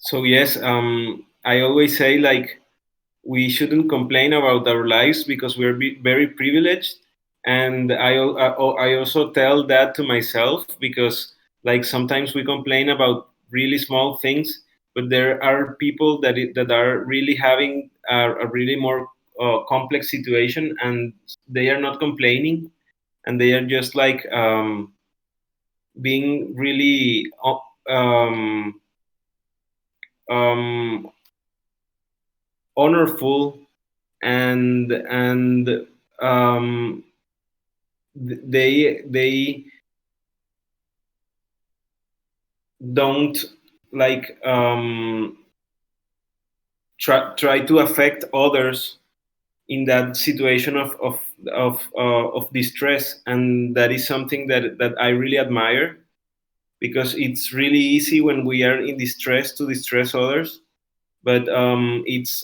So yes, I always say like we shouldn't complain about our lives because we're very privileged, and I also tell that to myself because like sometimes we complain about really small things, but there are people that are really having a really more complex situation, and they are not complaining, and they are just like being really um, honorful, and um, they don't like try to affect others in that situation of distress, and that is something that I really admire, because it's really easy when we are in distress to distress others, but it's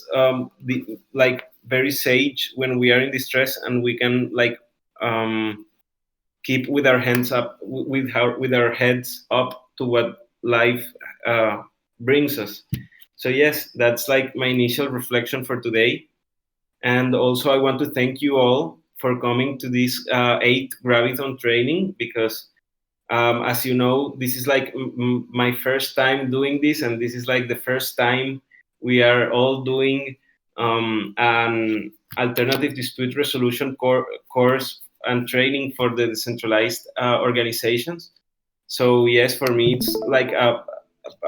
like very sage when we are in distress and we can like um, keep with our hands up, with our heads up to what life uh, brings us. So yes, that's like my initial reflection for today. And also, I want to thank you all for coming to this eighth Graviton training, because as you know, this is like my first time doing this, and this is like the first time we are all doing an alternative dispute resolution course and training for the decentralized organizations. So yes, for me, it's like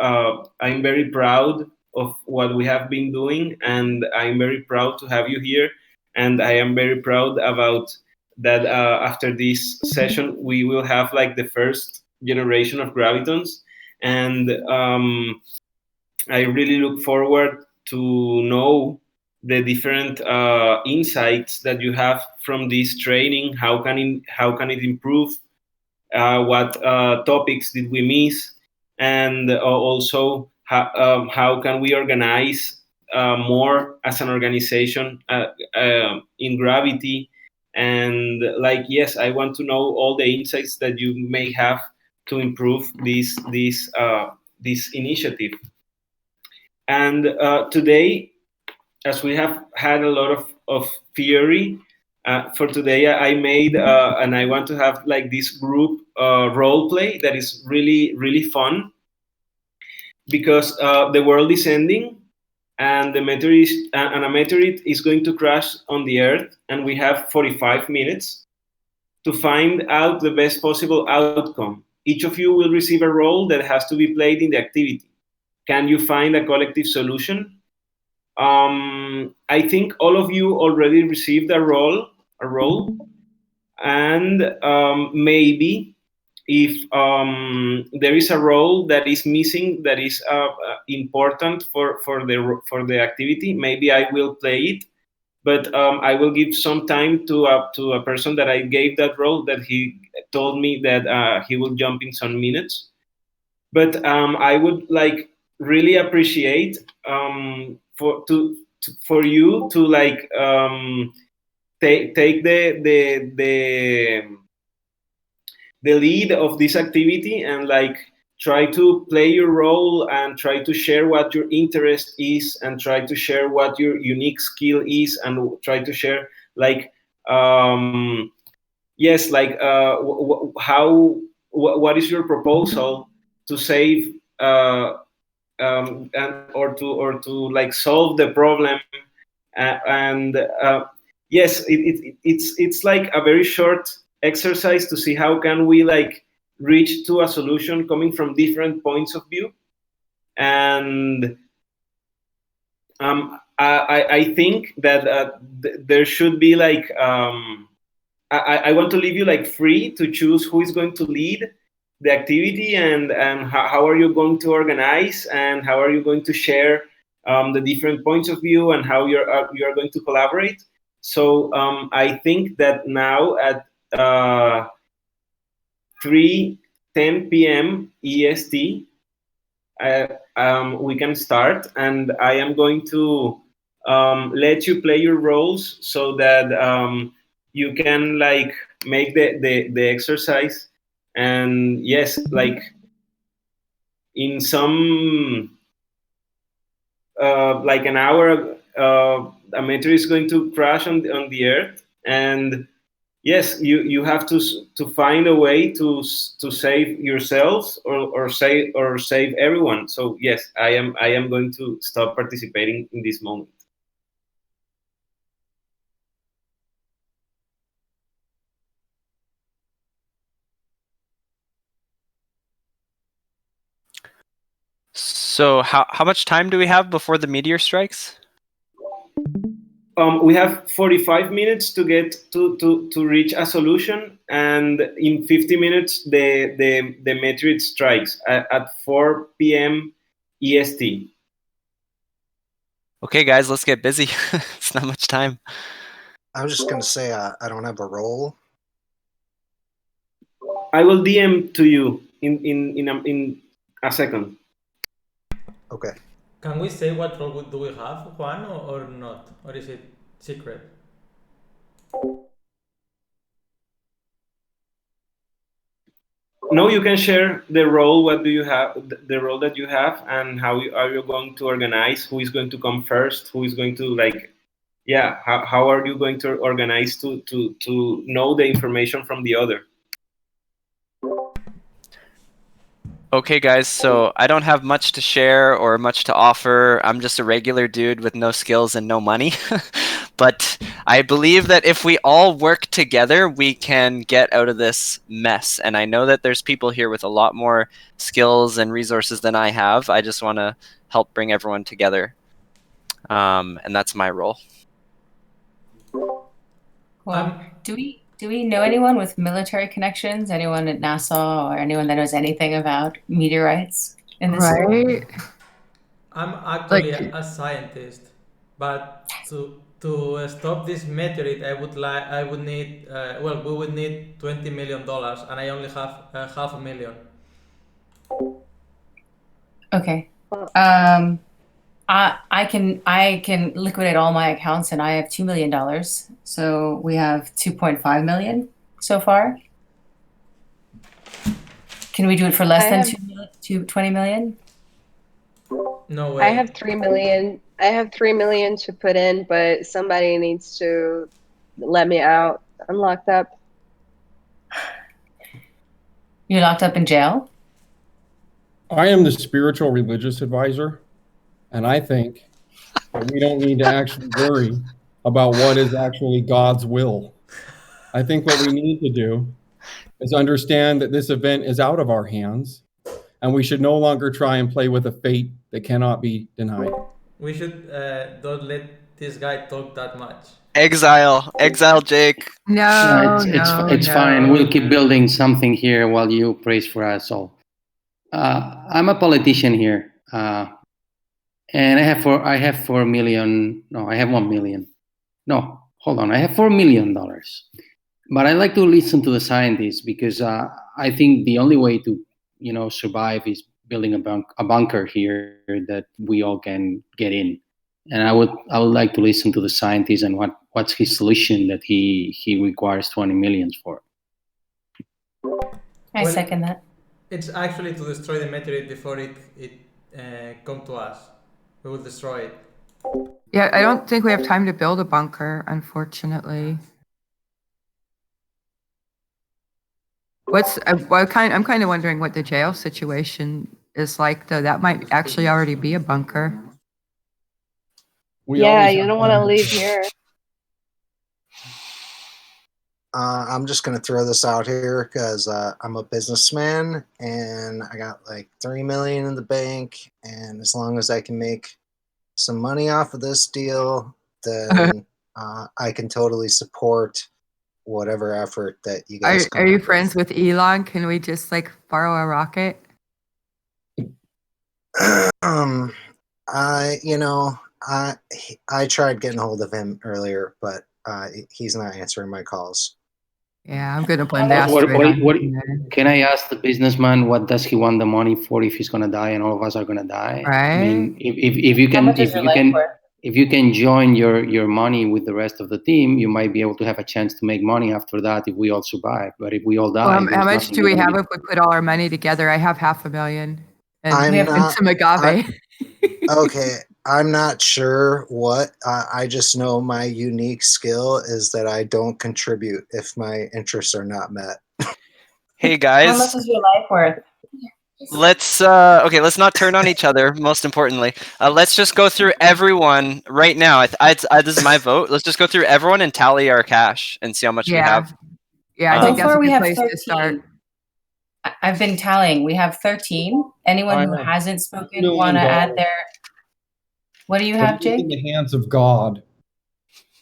I'm very proud of what we have been doing, and I'm very proud to have you here, and I am very proud about that. After this session, we will have like the first generation of gravitons, and I really look forward to know the different insights that you have from this training. How can it improve? What topics did we miss, and also how can we organize more as an organization in Gravity. And like yes, I want to know all the insights that you may have to improve this initiative. And today, as we have had a lot of theory, for today I made and I want to have like this group role play that is really really fun, because the world is ending, and a meteorite is going to crash on the earth, and we have 45 minutes to find out the best possible outcome. Each of you will receive a role that has to be played in the activity. Can you find a collective solution? I think all of you already received a role, and maybe if there is a role that is missing, that is important for the activity, maybe I will play it. But I will give some time to a person that I gave that role, that he told me that he will jump in some minutes. But I would like really appreciate for you to like take the lead of this activity, and like try to play your role, and try to share what your interest is, and try to share what your unique skill is, and try to share like yes, like what is your proposal to save and or to like solve the problem. And yes, it's like a very short exercise to see how can we like reach to a solution coming from different points of view. And I think that there should be like I want to leave you like free to choose who is going to lead the activity, and how are you going to organize, and how are you going to share the different points of view, and how you're going to collaborate. So I think that now at 3:10 p.m. EST, we can start, and I am going to let you play your roles so that you can like make the exercise. And yes, like in some like an hour, a meteor is going to crash on the Earth, and yes, you have to find a way to save yourselves or save everyone. So yes, I am going to stop participating in this moment. So how much time do we have before the meteor strikes? We have 45 minutes to get to reach a solution, and in 50 minutes the meteor strikes at 4 p.m. EST. Okay, guys, let's get busy. It's not much time. I was just gonna say I don't have a role. I will DM to you in a second. Okay. Can we say what role do we have, Juan, or not? Or is it secret? No, you can share the role. What do you have? The role that you have, and how are you going to organize? Who is going to come first? Who is going to yeah? How are you going to organize to know the information from the other? Okay, guys, so I don't have much to share or much to offer. I'm just a regular dude with no skills and no money. But I believe that if we all work together, we can get out of this mess. And I know that there's people here with a lot more skills and resources than I have. I just want to help bring everyone together. And that's my role. Well, do we know anyone with military connections? Anyone at NASA or anyone that knows anything about meteorites in this world? Right? I'm actually Like- a scientist, but to stop this meteorite, I would need we would need $20 million, and I only have $500,000. Okay. I can liquidate all my accounts, and I have $2 million. So we have 2.5 million so far. Can we do it for less than 20 million? No way. I have 3 million. I have 3 million to put in, but somebody needs to let me out. I'm locked up. You're locked up in jail? I am the spiritual religious advisor, and I think that we don't need to actually worry about what is actually God's will. I think what we need to do is understand that this event is out of our hands, and we should no longer try and play with a fate that cannot be denied. We should don't let this guy talk that much. Exile Jake. No, it's fine. We'll keep building something here while you praise for us all. I'm a politician here, and I have 4 million. No, I have 1 million. No, hold on. I have $4 million. But I like to listen to the scientists because I think the only way to survive is building a bunker here that we all can get in. And I would like to listen to the scientist and what's his solution that he requires 20 million for. I second that. It's actually to destroy the meteorite before it come to us. We will destroy it. Yeah, I don't think we have time to build a bunker, unfortunately. I'm kind of wondering what the jail situation is like, though. That might actually already be a bunker. Yeah, you don't want to leave here. I'm just gonna throw this out here because I'm a businessman and I got like 3 million in the bank, and as long as I can make some money off of this deal, then I can totally support whatever effort that you guys Are you friends with Elon? Can we just borrow a rocket? I tried getting a hold of him earlier, but he's not answering my calls. Yeah, I'm gonna blame the asteroid. Can I ask the businessman what does he want the money for if he's gonna die and all of us are gonna die? Right. I mean, if you can join your money with the rest of the team, you might be able to have a chance to make money after that if we all survive. But if we all die, how much do we have if we put all our money together? I have $500,000 and some agave. Okay, I'm not sure what. I just know my unique skill is that I don't contribute if my interests are not met. Hey How guys, much is your life worth? let's let's not turn on each other. Most importantly, let's just go through everyone right now. This is my vote. Let's just go through everyone and tally our cash and see how much we Yeah. have. Yeah, I So think that's far, a we good have place 13. to start. I've been tallying. We have 13. Anyone I who have hasn't spoken $2 want to million. add their. What do you But have, it is in Jake? the hands of God.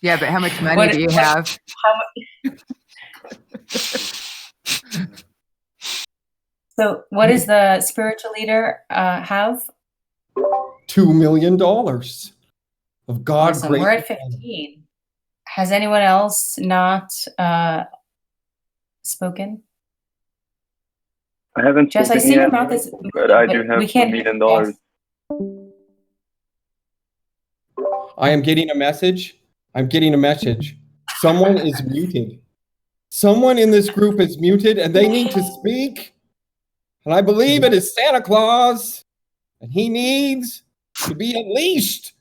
Yeah, but how much money What- do you what- have? So, what does the spiritual leader have? $2 million of God Awesome. We're at grateful. 15. Has anyone else not spoken? I haven't Jess, I spoken see your yet, mouth is but I do moving, have we $2 can't hear million. Jess. I am getting a message. I'm getting a message. Someone is muted. Someone in this group is muted and they need to speak. And I believe it is Santa Claus. And he needs to be unleashed.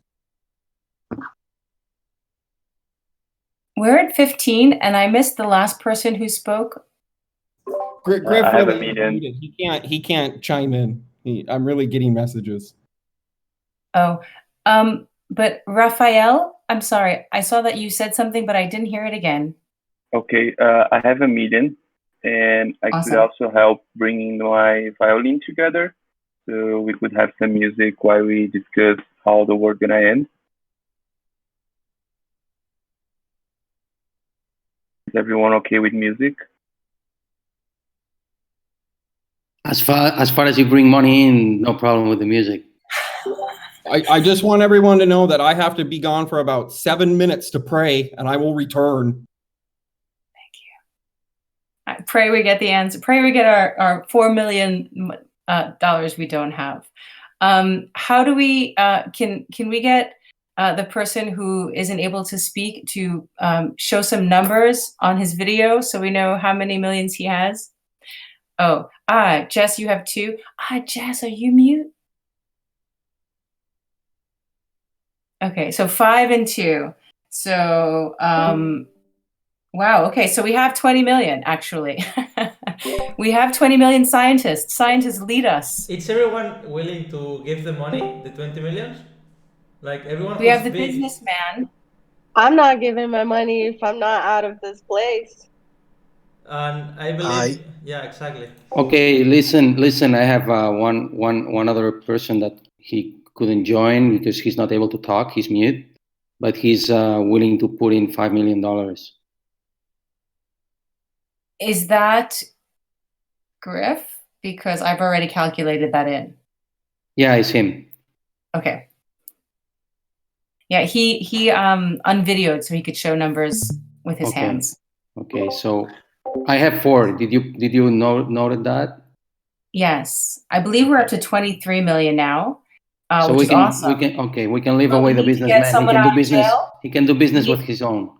We're at 15, and I missed the last person who spoke. Griff I have a really meeting. muted. He can't chime in. I'm really getting messages. Oh, but Raphael, I'm sorry. I saw that you said something, but I didn't hear it again. Okay, I have a meeting, and I could Awesome. also help bringing my violin together, so we could have some music while we discuss how the work gonna end. Is everyone okay with music? As far as you bring money in, no problem with the music. I just want everyone to know that I have to be gone for about 7 minutes to pray, and I will return. I pray we get the answer. Pray we get our $4 million dollars we don't have. How do we can we get the person who isn't able to speak to show some numbers on his video so we know how many millions he has? Oh, Jess, you have 2. Jess, are you mute? Okay, so 5 and 2. So wow, okay, so we have 20 million actually. We have 20 million scientists. Scientists lead us. Is everyone willing to give the money, the 20 millions? Like everyone We who's have the big. businessman. I'm not giving my money if I'm not out of this place. And I believe, yeah, exactly. Okay, listen. I have one other person that he couldn't join because he's not able to talk. He's mute, but he's willing to put in $5 million. Is that Griff? Because I've already calculated that in. Yeah, it's him. Okay. Yeah, he unvideoed so he could show numbers with his hands. Okay, so I have 4. Did you noted that? Yes, I believe we're up to 23 million now, So which we is can awesome. we can leave But away we the need to get businessman. He someone can do out of business. jail. He can do business with his own.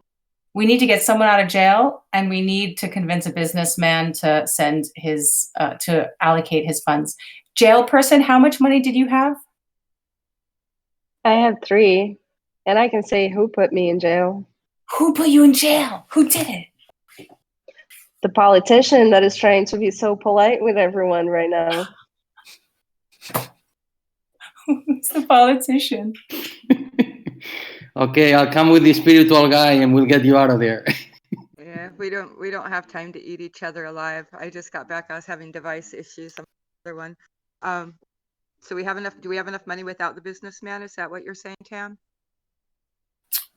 We need to get someone out of jail, and we need to convince a businessman to send his to allocate his funds. Jail person, how much money did you have? I have 3, and I can say who put me in jail. Who put you in jail? Who did it? The politician that is trying to be so polite with everyone right now. Who's the politician? Okay, I'll come with the spiritual guy and we'll get you out of there. Yeah, we don't have time to eat each other alive. I just got back. I was having device issues. Some other one. So we have enough. Do we have enough money without the businessman? Is that what you're saying, Tam?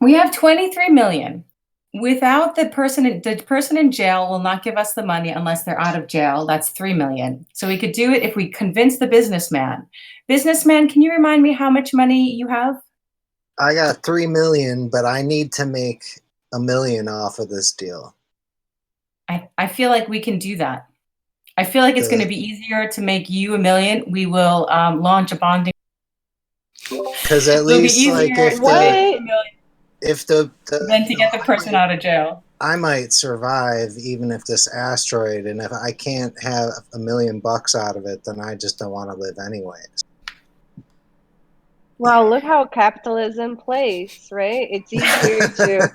We have 23 million. Without the person in jail will not give us the money unless they're out of jail. That's 3 million. So we could do it if we convince the businessman. Businessman, can you remind me how much money you have? I got 3 million, but I need to make $1 million off of this deal. I feel like we can do that. I feel like it's going to be easier to make you $1 million. We will launch a bonding. Because at least like if the then to get the person out of jail. I might survive even if this asteroid, and if I can't have $1 million out of it, then I just don't want to live anyways. Wow, look how capitalism plays, right? It's easier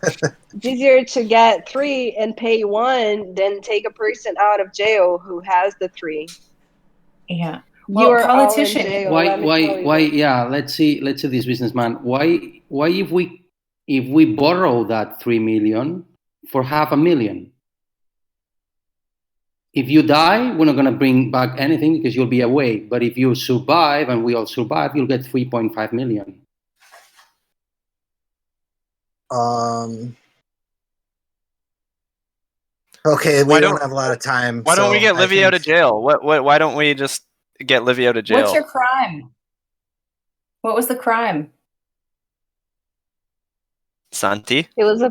to get 3 and pay 1 than take a person out of jail who has the 3. Yeah. You Well, are all in politician. jail. Let me tell you that. Yeah, let's see this businessman. Why if we borrow that 3 million for $500,000? If you die, we're not going to bring back anything because you'll be away. But if you survive and we all survive, you'll get 3.5 million. Okay, we don't have a lot of time. Why don't we get Livy out of jail? Why don't we just get Livy out of jail? What's your crime? What was the crime? Santi? It was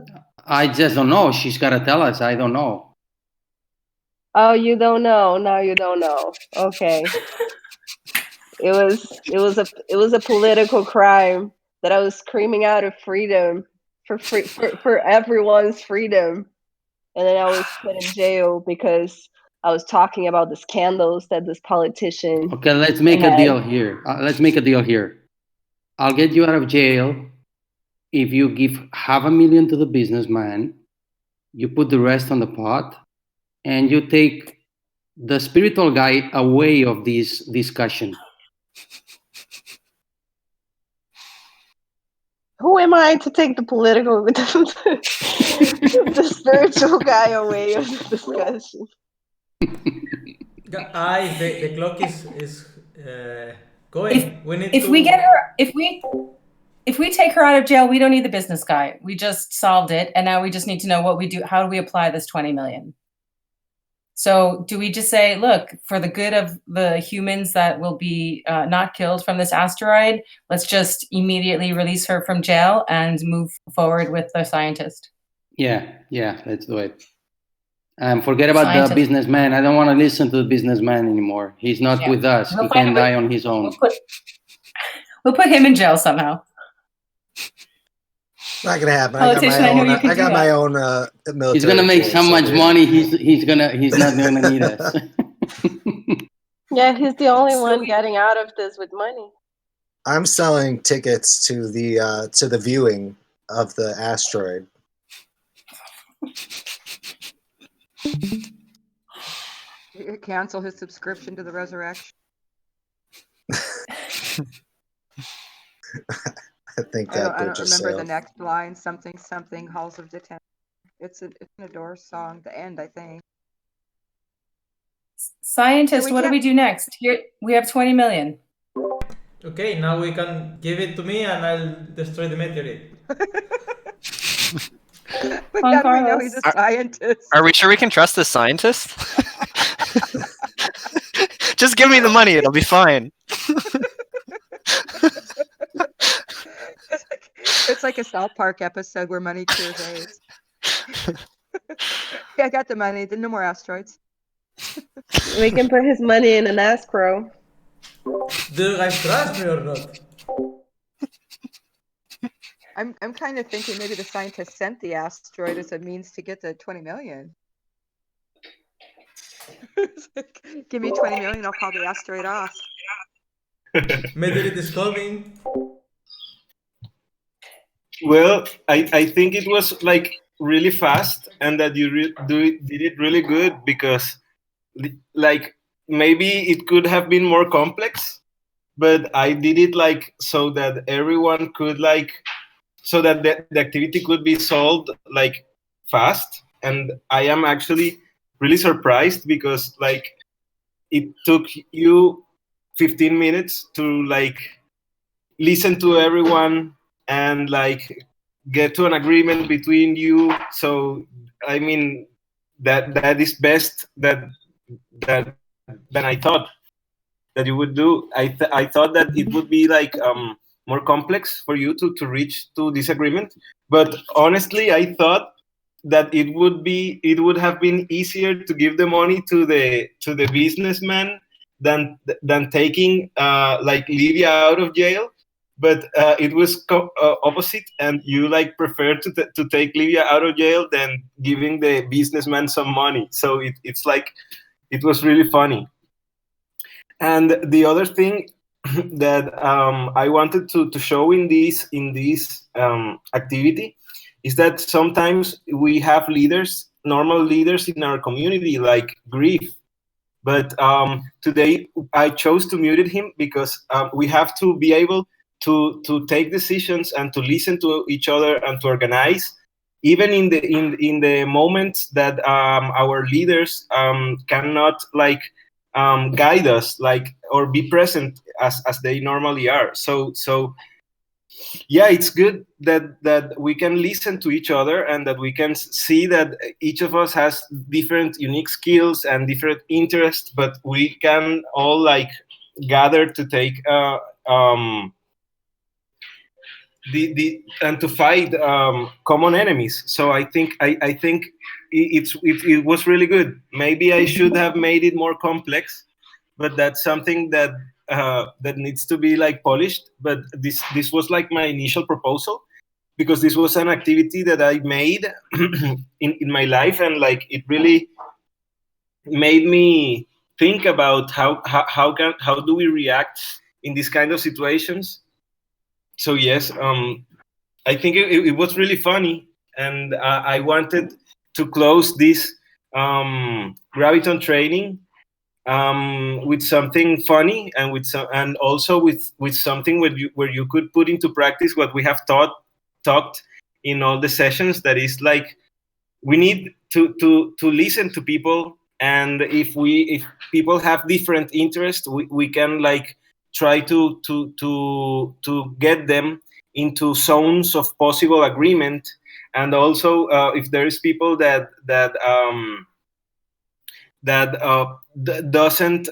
I just don't know. She's got to tell us. I don't know. Oh, you don't know. Now you don't know. Okay. It was a political crime that I was screaming out of freedom for everyone's freedom. And then I was put in jail because I was talking about the scandals that this politician. Okay, let's make a deal here. I'll get you out of jail if you give $500,000 to the businessman, you put the rest on the pot, and you take the spiritual guy away of this discussion. Who am I to take the political, the spiritual guy away of the discussion? Guys, the clock is going. If we take her out of jail, we don't need the business guy. We just solved it, and now we just need to know what we do. How do we apply this 20 million? So do we just say, look, for the good of the humans that will be not killed from this asteroid, let's just immediately release her from jail and move forward with the scientist? Yeah, let's do it. Forget about the businessman. I don't want to listen to the businessman anymore. He's not with us. He can die on his own. We'll put him in jail somehow. Not gonna happen. Politician, I got my own military. He's gonna make so much money. He's not gonna need us. Yeah, he's the only one getting out of this with money. I'm selling tickets to the viewing of the asteroid. Cancel his subscription to the resurrection. I think that I don't remember the next line. Something halls of detention. It's an Adore song. The end, I think. Scientist, what do we do next? Here we have 20 million. Okay, now we can give it to me, and I'll destroy the meteorite. But how do we know he's a scientist? Are we sure we can trust this scientist? Just give me the money; it'll be fine. It's like a South Park episode where money cures AIDS. Yeah, I got the money. Then no more asteroids. We can put his money in an escrow. Do you guys trust me or not? I'm kind of thinking maybe the scientist sent the asteroid as a means to get the 20 million. Like, give me 20 million, I'll call the asteroid off. Meteorite is coming. Well, I think it was like really fast, and that you did it really good, because like maybe it could have been more complex, but I did it like so that everyone could like, so that the activity could be solved like fast. And I am actually really surprised, because like it took you 15 minutes to like listen to everyone and like get to an agreement between you. So I mean that is best than I thought that you would do. I thought that it would be like more complex for you to reach to this agreement, but honestly I thought that it would have been easier to give the money to the businessman than taking like Livia out of jail. But it was opposite, and you like prefer to take Livia out of jail than giving the businessman some money. So it's like it was really funny. And the other thing that I wanted to show in this activity is that sometimes we have leaders, normal leaders in our community, like Grief. But today I chose to mute him because we have to be able to take decisions and to listen to each other and to organize, even in the moments that our leaders cannot like guide us, like, or be present as they normally are. So yeah, it's good that we can listen to each other and that we can see that each of us has different unique skills and different interests, but we can all like gather to take the and to fight common enemies. So I think it was really good. Maybe I should have made it more complex, but that's something that needs to be like polished. But this was like my initial proposal, because this was an activity that I made in my life, and like it really made me think about how do we react in these kind of situations. So yes, I think it was really funny, and I wanted to close this Graviton training with something funny, and and also with something where you could put into practice what we have talked in all the sessions. That is like, we need to listen to people, and if people have different interests, we can like try to get them into zones of possible agreement. And also if there is people that doesn't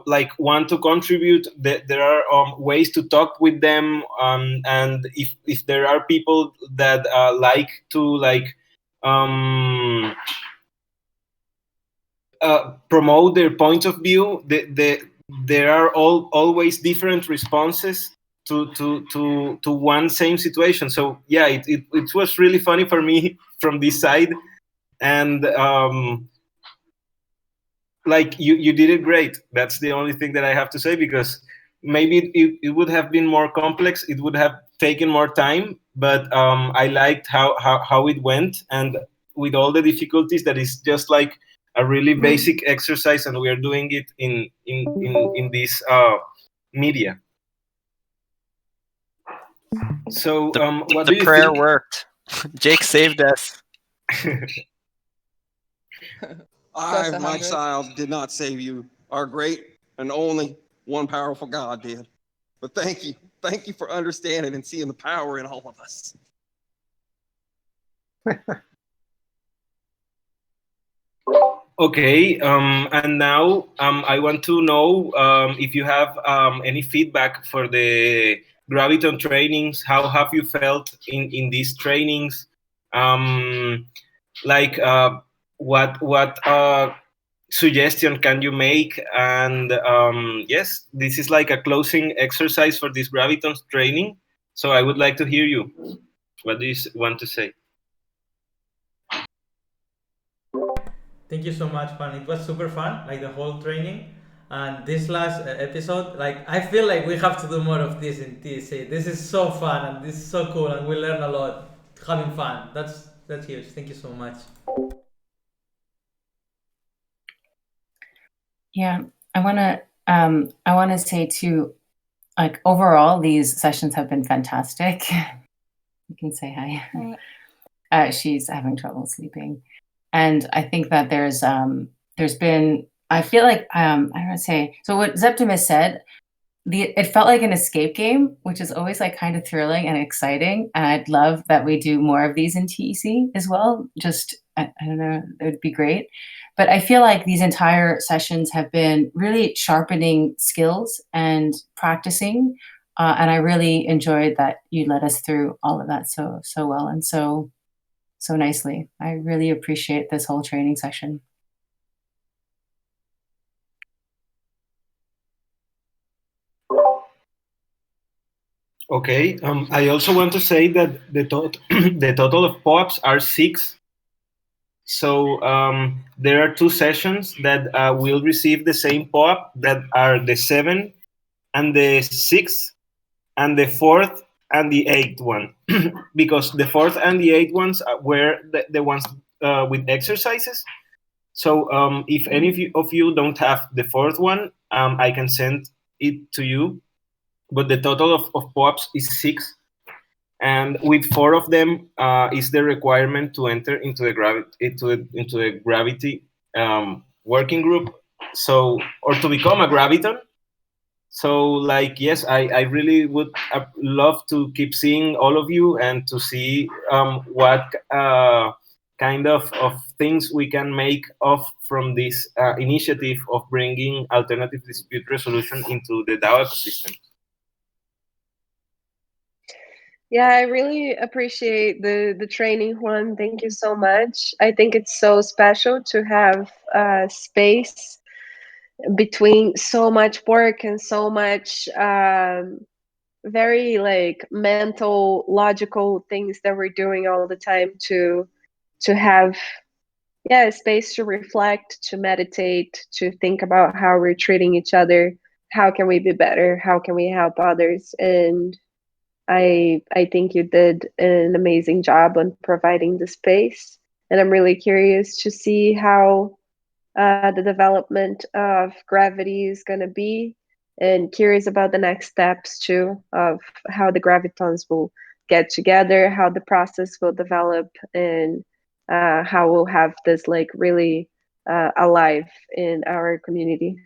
like want to contribute, there are ways to talk with them, and if there are people that like to like um, promote their point of view, there are always different responses to one same situation. So yeah, it was really funny for me from this side. And like you did it great. That's the only thing that I have to say, because maybe it would have been more complex, it would have taken more time, but I liked how it went, and with all the difficulties, that is just like a really basic exercise, and we are doing it in this media. So what do you prayer think? worked. Jake saved us. I, my 100. child, did not save you. Our great and only one powerful God did. But thank you. Thank you for understanding and seeing the power in all of us. Okay, and now I want to know if you have any feedback for the Graviton trainings. How have you felt in these trainings? Like, what suggestion can you make? And yes, this is like a closing exercise for this Graviton training. So I would like to hear you. What do you want to say? Thank you so much, Juan. It was super fun, like the whole training. And this last episode, like I feel like we have to do more of this in TSA. This is so fun and this is so cool, and we learn a lot having fun. That's huge. Thank you so much. Yeah, I want to say too, like overall, these sessions have been fantastic. You can say hi. She's having trouble sleeping, and I think that there's been, I feel like I don't want to say, so what Zeptimus said, it felt like an escape game, which is always like kind of thrilling and exciting, and I'd love that we do more of these in TEC as well. Just I don't know, it would be great. But I feel like these entire sessions have been really sharpening skills and practicing, and I really enjoyed that you led us through all of that so well and so nicely. I really appreciate this whole training session. Okay. I also want to say that the total of POAPs are 6. So there are 2 sessions that will receive the same POAP, that are the 7 and the sixth, and the fourth and the eighth one, because the fourth and the eighth ones were the ones with exercises. So if any of you don't have the fourth one, I can send it to you. But the total of POAPs is 6, and with 4 of them is the requirement to enter into the gravity working group. So, or to become a Graviton. So, like, yes, I really would love to keep seeing all of you and to see what kind of things we can make from this initiative of bringing alternative dispute resolution into the DAO ecosystem. Yeah, I really appreciate the training, Juan. Thank you so much. I think it's so special to have space between so much work and so much very like mental, logical things that we're doing all the time to have space to reflect, to meditate, to think about how we're treating each other. How can we be better? How can we help others? And I think you did an amazing job on providing the space, and I'm really curious to see how the development of Gravity is going to be, and curious about the next steps too of how the Gravitons will get together, how the process will develop, and how we'll have this like really alive in our community.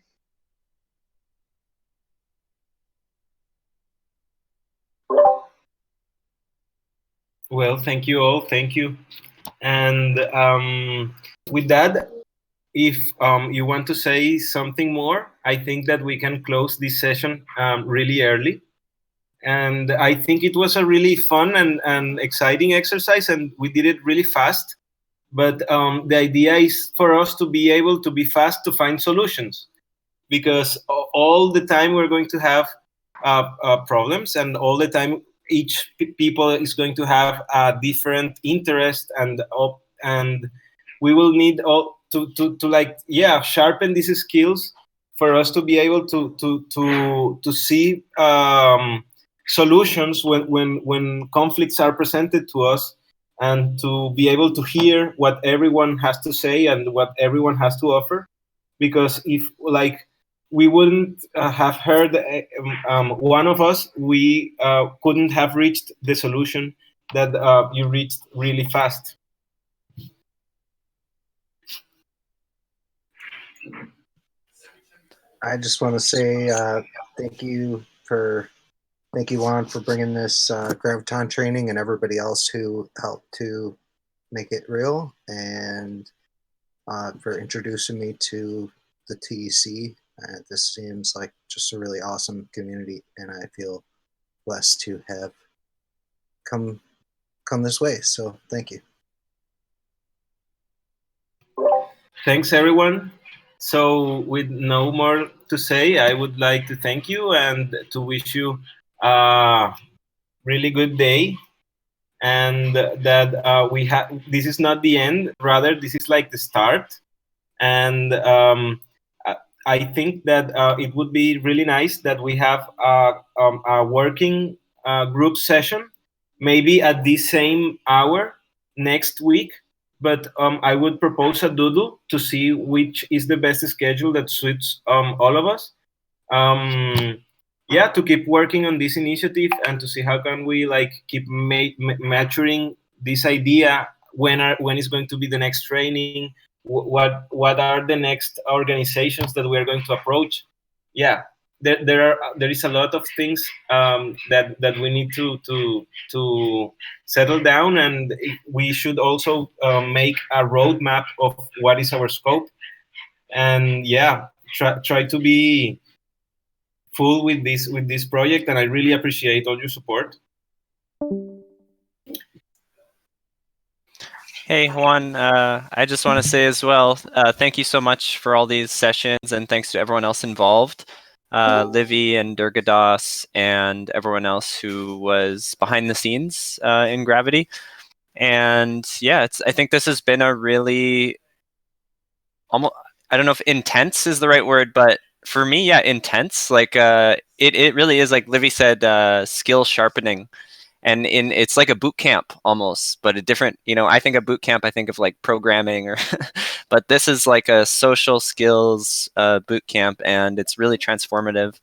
Well, thank you all. Thank you. And with that, if you want to say something more, I think that we can close this session really early. And I think it was a really fun and exciting exercise, and we did it really fast. But the idea is for us to be able to be fast to find solutions, because all the time we're going to have problems, and all the time each people is going to have a different interest, and we will need all to like sharpen these skills for us to be able to see solutions when conflicts are presented to us, and to be able to hear what everyone has to say and what everyone has to offer. Because if like we wouldn't have heard one of us, we couldn't have reached the solution that you reached really fast. I just want to say thank you, Juan, for bringing this Graviton training, and everybody else who helped to make it real, and for introducing me to the TEC. This seems like just a really awesome community, and I feel blessed to have come this way. So thank you. Thanks, everyone. So with no more to say, I would like to thank you and to wish you a really good day, and that we have, this is not the end, rather this is like the start. And I think that it would be really nice that we have a working group session, maybe at the same hour next week. But I would propose a doodle to see which is the best schedule that suits all of us. To keep working on this initiative and to see how can we like keep maturing this idea. When is going to be the next training? What are the next organizations that we are going to approach? There is a lot of things that we need to settle down, and we should also make a roadmap of what is our scope, and try to be full with this project. And I really appreciate all your support. Hey, Juan, I just want to say as well, thank you so much for all these sessions, and thanks to everyone else involved, Livy and Durgadas and everyone else who was behind the scenes in Gravity. And I think this has been a really, almost, I don't know if intense is the right word, but for me, intense. Like it really is, like Livy said, skill sharpening. And it's like a boot camp almost, but a different, I think of boot camp, I think of like programming or, but this is like a social skills boot camp, and it's really transformative.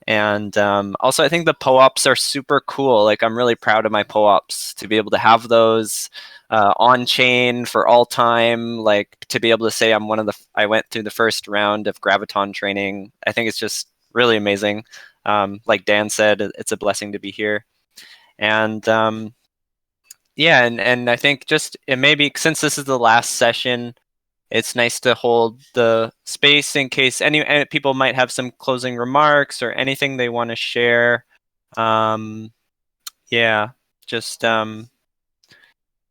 And also, I think the POOPs are super cool. Like, I'm really proud of my POOPs to be able to have those on chain for all time. Like, to be able to say I went through the first round of Graviton training. I think it's just really amazing. Like Dan said, it's a blessing to be here. And yeah, and I think just maybe since this is the last session, it's nice to hold the space in case any people might have some closing remarks or anything they want to share. Yeah, just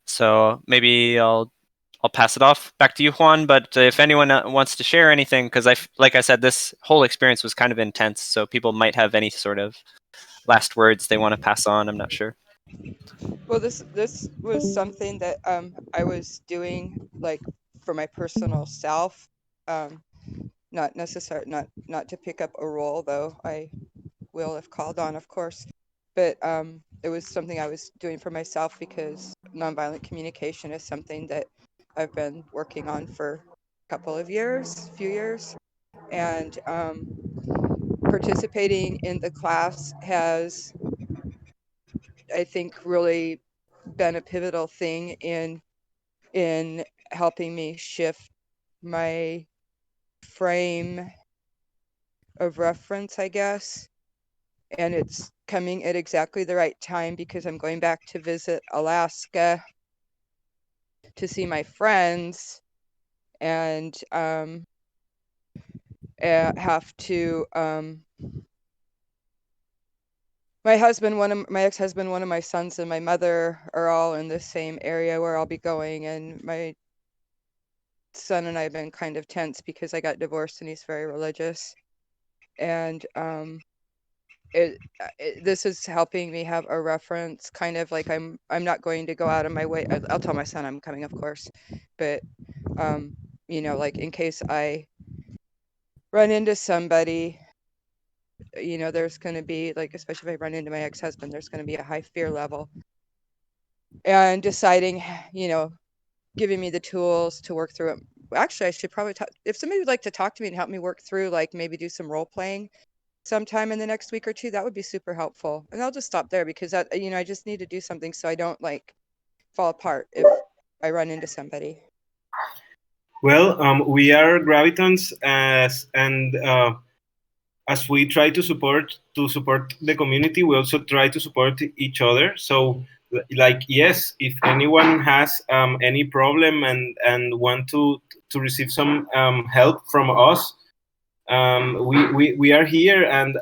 so maybe I'll pass it off back to you, Juan. But if anyone wants to share anything, because like I said, this whole experience was kind of intense, so people might have any sort of last words they want to pass on. I'm not sure. Well, this was something that I was doing like for my personal self, not necessarily not to pick up a role, though I will if called on, of course. But it was something I was doing for myself because nonviolent communication is something that I've been working on for a few years, and participating in the class has, I think, really been a pivotal thing in helping me shift my frame of reference, I guess. And it's coming at exactly the right time because I'm going back to visit Alaska to see my friends, and have to my ex-husband, one of my sons, and my mother are all in the same area where I'll be going, and my son and I have been kind of tense because I got divorced and he's very religious, and this is helping me have a reference, kind of like I'm not going to go out of my way. I'll tell my son I'm coming, of course, but like in case I run into somebody, there's going to be, like, especially if I run into my ex-husband, there's going to be a high fear level, and deciding, giving me the tools to work through it. Actually, I should probably talk, if somebody would like to talk to me and help me work through, like maybe do some role playing sometime in the next week or two, that would be super helpful. And I'll just stop there because that, I just need to do something so I don't like fall apart if I run into somebody. Well, we are Gravitons, and as we try to support the community, we also try to support each other. So, like, yes, if anyone has any problem and want to receive some help from us, we are here, and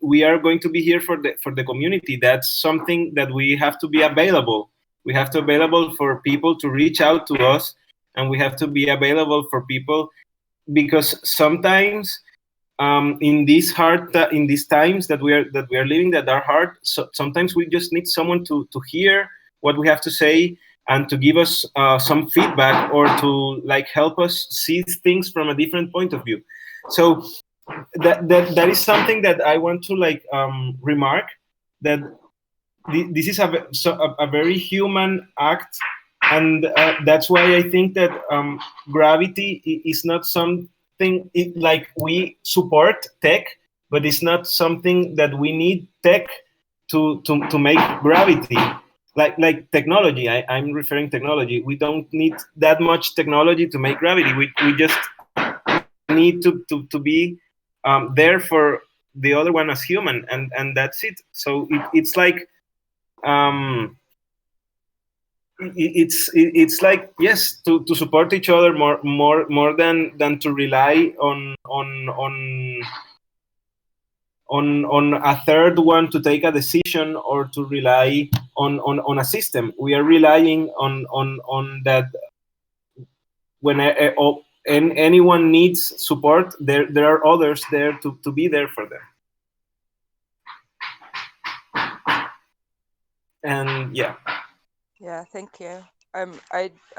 we are going to be here for the community. That's something that we have to be available. We have to be available for people to reach out to us, and we have to be available for people, because sometimes in these times that we are living that are hard, so sometimes we just need someone to hear what we have to say and to give us some feedback, or to like help us see things from a different point of view. So that is something that I want to remark, that this is a very human act, and that's why I think that gravity is not something like we support tech, but it's not something that we need tech to make gravity. Like technology, I'm referring technology. We don't need that much technology to make gravity. We just need to be there for the other one as human, and that's it. So it's like it's like, yes, to support each other more than to rely on a third one to take a decision, or to rely on a system. We are relying on that when anyone needs support, there are others there to be there for them. And yeah. Yeah, thank you. I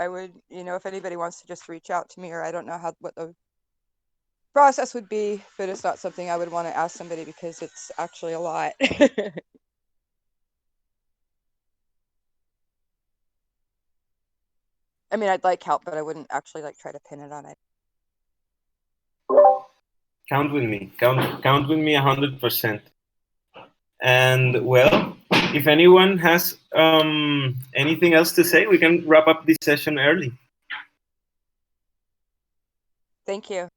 would, if anybody wants to just reach out to me, or I don't know what the process would be, but it's not something I would want to ask somebody because it's actually a lot. I mean, I'd like help, but I wouldn't actually like try to pin it on it. Count with me. Count with me 100%. And well, if anyone has anything else to say, we can wrap up this session early. Thank you.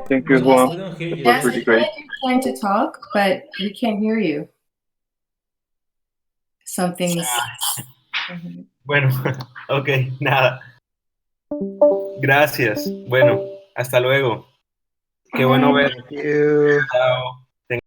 Thank you, We Juan. don't hear you. That was Yes, pretty I feel great. like you're trying to talk, but we can't hear you. Something's. Bueno, ok, nada. Gracias. Bueno, hasta luego. Qué bueno ver. Thank you. Chao.